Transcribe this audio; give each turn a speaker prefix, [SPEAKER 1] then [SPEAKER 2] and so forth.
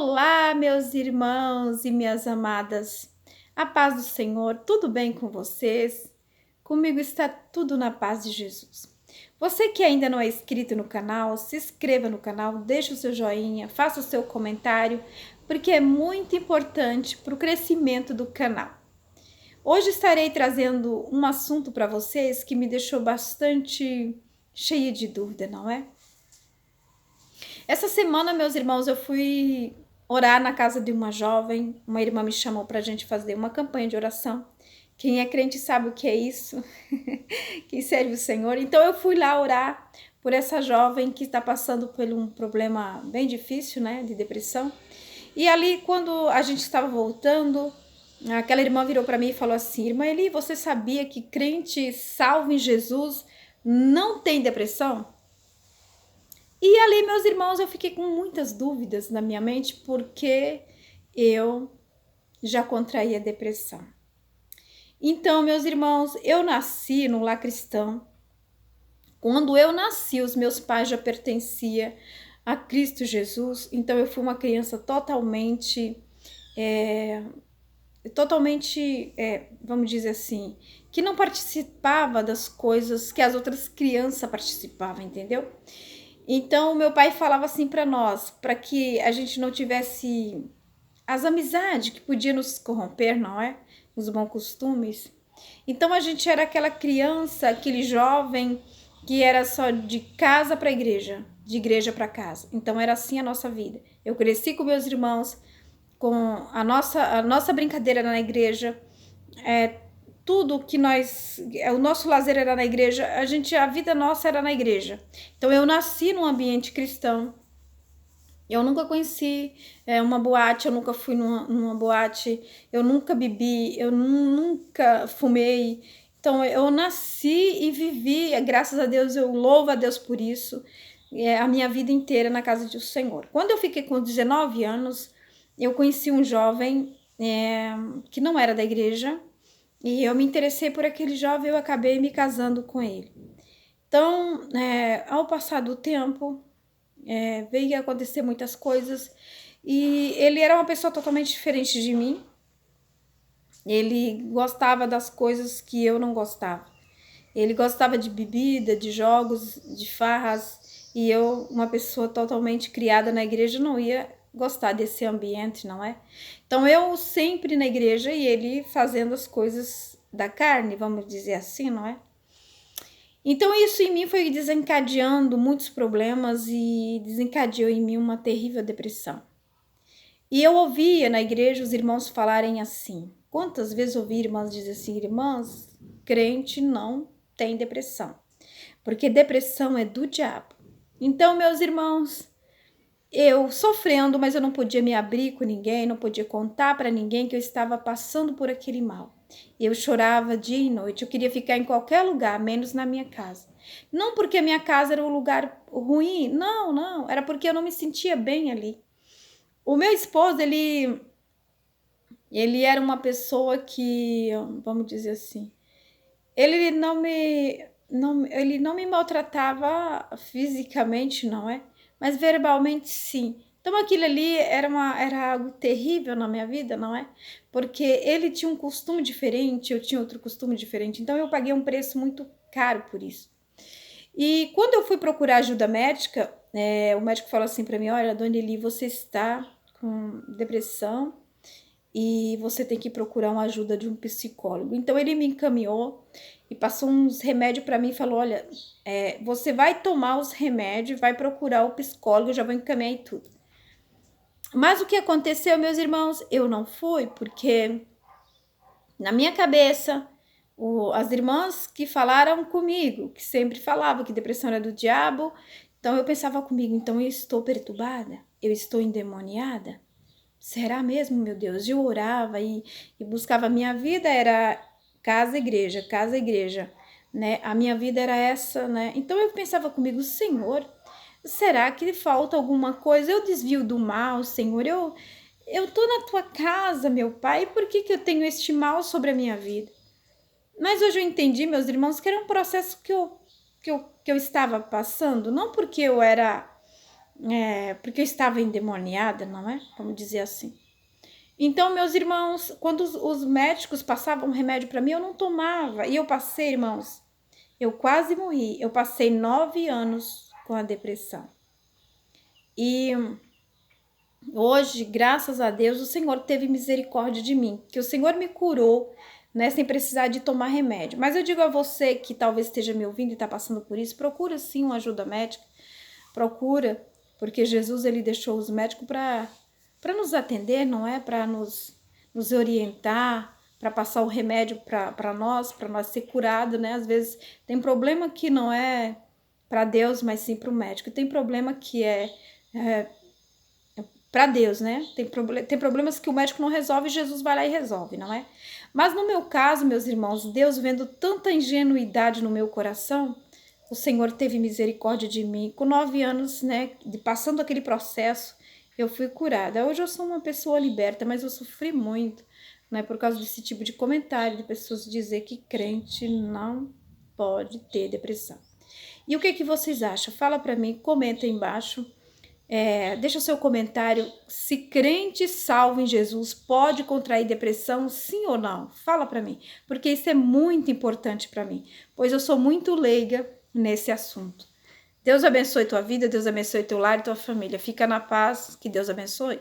[SPEAKER 1] Olá, meus irmãos e minhas amadas. A paz do Senhor, tudo bem com vocês? Comigo está tudo na paz de Jesus. Você que ainda não é inscrito no canal, se inscreva no canal, deixe o seu joinha, faça o seu comentário, porque é muito importante para o crescimento do canal. Hoje estarei trazendo um assunto para vocês que me deixou bastante cheia de dúvida, não é? Essa semana, meus irmãos, eu fui orar na casa de uma jovem. Uma irmã me chamou para a gente fazer uma campanha de oração. Quem é crente sabe o que é isso. Quem serve o Senhor. Então eu fui lá orar por essa jovem que está passando por um problema bem difícil, né, de depressão. E ali, quando a gente estava voltando, aquela irmã virou para mim e falou assim: Irmã Eli, você sabia que crente salvo em Jesus não tem depressão? E ali, meus irmãos, eu fiquei com muitas dúvidas na minha mente, porque eu já contraí a depressão. Então, meus irmãos, eu nasci no lar cristão. Quando eu nasci, os meus pais já pertenciam a Cristo Jesus. Então, eu fui uma criança vamos dizer assim, que não participava das coisas que as outras crianças participavam, entendeu? Então, meu pai falava assim para nós, para que a gente não tivesse as amizades que podiam nos corromper, não é? Os bons costumes. Então, a gente era aquela criança, aquele jovem que era só de casa para igreja, de igreja para casa. Então, era assim a nossa vida. Eu cresci com meus irmãos, com a nossa brincadeira na igreja, tudo que o nosso lazer era na igreja, a vida nossa era na igreja. Então eu nasci num ambiente cristão. Eu nunca conheci uma boate, eu nunca fui numa boate, eu nunca bebi, eu nunca fumei. Então eu nasci e vivi, graças a Deus, eu louvo a Deus por isso, a minha vida inteira na casa do Senhor. Quando eu fiquei com 19 anos, eu conheci um jovem que não era da igreja, e eu me interessei por aquele jovem e eu acabei me casando com ele. Então, ao passar do tempo, veio a acontecer muitas coisas e ele era uma pessoa totalmente diferente de mim. Ele gostava das coisas que eu não gostava. Ele gostava de bebida, de jogos, de farras, e eu, uma pessoa totalmente criada na igreja, não ia gostar desse ambiente, não é? Então eu sempre na igreja e ele fazendo as coisas da carne, vamos dizer assim, não é? Então isso em mim foi desencadeando muitos problemas e desencadeou em mim uma terrível depressão. E eu ouvia na igreja os irmãos falarem assim. Quantas vezes ouvi irmãs dizer assim: irmãs, crente não tem depressão, porque depressão é do diabo. Então, meus irmãos, eu sofrendo, mas eu não podia me abrir com ninguém, não podia contar para ninguém que eu estava passando por aquele mal. Eu chorava dia e noite, eu queria ficar em qualquer lugar, menos na minha casa. Não porque a minha casa era um lugar ruim, não, era porque eu não me sentia bem ali. O meu esposo, ele era uma pessoa que, vamos dizer assim, ele ele não me maltratava fisicamente, não é? Mas verbalmente sim. Então aquilo ali era algo terrível na minha vida, não é? Porque ele tinha um costume diferente, eu tinha outro costume diferente. Então eu paguei um preço muito caro por isso. E quando eu fui procurar ajuda médica, o médico falou assim para mim: olha, dona Eli, você está com depressão e você tem que procurar uma ajuda de um psicólogo. Então ele me encaminhou e passou uns remédios para mim e falou: olha, você vai tomar os remédios, vai procurar o psicólogo, eu já vou encaminhar e tudo. Mas o que aconteceu, meus irmãos? Eu não fui, porque na minha cabeça, as irmãs que falaram comigo, que sempre falavam que depressão era do diabo, então eu pensava comigo: então eu estou perturbada? Eu estou endemoniada? Será mesmo, meu Deus? Eu orava e buscava. A minha vida era casa, igreja, né? A minha vida era essa, né? Então eu pensava comigo: Senhor, será que falta alguma coisa? Eu desvio do mal, Senhor. Eu tô na tua casa, meu Pai. Por que eu tenho este mal sobre a minha vida? Mas hoje eu entendi, meus irmãos, que era um processo que eu estava passando, não porque eu era porque eu estava endemoniada, não é? Vamos dizer assim. Então, meus irmãos, quando os médicos passavam remédio para mim, eu não tomava. E eu passei, irmãos, eu quase morri. Eu passei 9 anos com a depressão. E hoje, graças a Deus, o Senhor teve misericórdia de mim, que o Senhor me curou, né, sem precisar de tomar remédio. Mas eu digo a você que talvez esteja me ouvindo e está passando por isso, procura sim uma ajuda médica, procura, porque Jesus ele deixou os médicos para nos atender, não é? Para nos orientar, para passar o remédio para nós ser curado, né? Às vezes tem problema que não é para Deus, mas sim para o médico. Tem problema que é para Deus, né? Tem problemas que o médico não resolve e Jesus vai lá e resolve, não é? Mas no meu caso, meus irmãos, Deus vendo tanta ingenuidade no meu coração, o Senhor teve misericórdia de mim. Com 9 anos, né, passando aquele processo, eu fui curada. Hoje eu sou uma pessoa liberta, mas eu sofri muito, né, por causa desse tipo de comentário, de pessoas dizer que crente não pode ter depressão. E o que vocês acham? Fala para mim, comenta aí embaixo. Deixa o seu comentário. Se crente salvo em Jesus pode contrair depressão, sim ou não? Fala para mim, porque isso é muito importante para mim, pois eu sou muito leiga nesse assunto. Deus abençoe tua vida, Deus abençoe teu lar e tua família. Fica na paz, que Deus abençoe.